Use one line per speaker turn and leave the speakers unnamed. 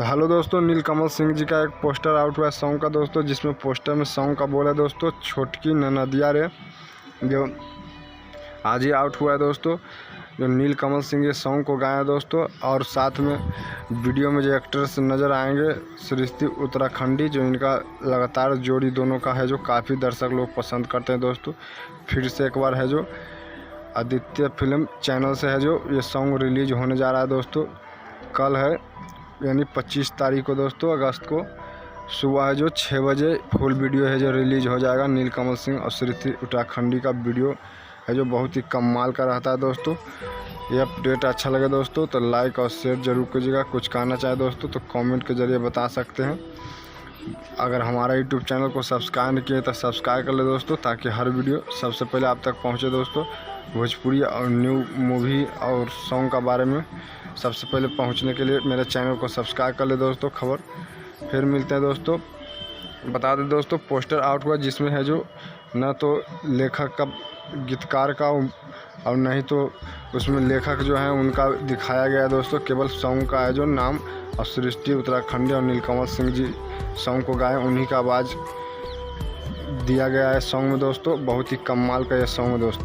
तो हेलो दोस्तों, नीलकमल सिंह जी का एक पोस्टर आउट हुआ है सॉन्ग का दोस्तों, जिसमें पोस्टर में सॉन्ग का बोल है दोस्तों छोटकी ननदिया रे, जो आज ही आउट हुआ है दोस्तों। जो नीलकमल सिंह ये सॉन्ग को गाया दोस्तों, और साथ में वीडियो में जो एक्टर्स नज़र आएंगे सृष्टि उत्तराखंडी, जो इनका लगातार जोड़ी दोनों का है जो काफ़ी दर्शक लोग पसंद करते हैं दोस्तों। फिर से एक बार है जो आदित्य फिल्म चैनल से है जो ये सॉन्ग रिलीज होने जा रहा है दोस्तों। कल है यानी 25 तारीख को दोस्तों अगस्त को सुबह है जो 6 बजे फुल वीडियो है जो रिलीज हो जाएगा। नीलकमल सिंह और सृष्टि उत्तराखंडी का वीडियो है जो बहुत ही कमाल का रहता है दोस्तों। ये अपडेट अच्छा लगे दोस्तों तो लाइक और शेयर जरूर कीजिएगा। कुछ कहना चाहे दोस्तों तो कमेंट के जरिए बता सकते हैं। अगर हमारा यूट्यूब चैनल को सब्सक्राइब नहीं किए तो सब्सक्राइब कर ले दोस्तों, ताकि हर वीडियो सबसे पहले आप तक पहुँचे दोस्तों। भोजपुरी और न्यू मूवी और सॉन्ग का बारे में सबसे पहले पहुंचने के लिए मेरे चैनल को सब्सक्राइब कर ले दोस्तों। खबर फिर मिलते हैं दोस्तों। बता दें दोस्तों पोस्टर आउट हुआ जिसमें है जो न तो लेखक का गीतकार का और नहीं तो उसमें लेखक जो है उनका दिखाया गया है दोस्तों। केवल सॉन्ग का है जो नाम और सृष्टि उत्तराखंडी और नीलकमल सिंह जी सॉन्ग को गाए, उन्हीं का आवाज़ दिया गया है सॉन्ग में दोस्तों। बहुत ही कमाल का यह सॉन्ग है दोस्तों।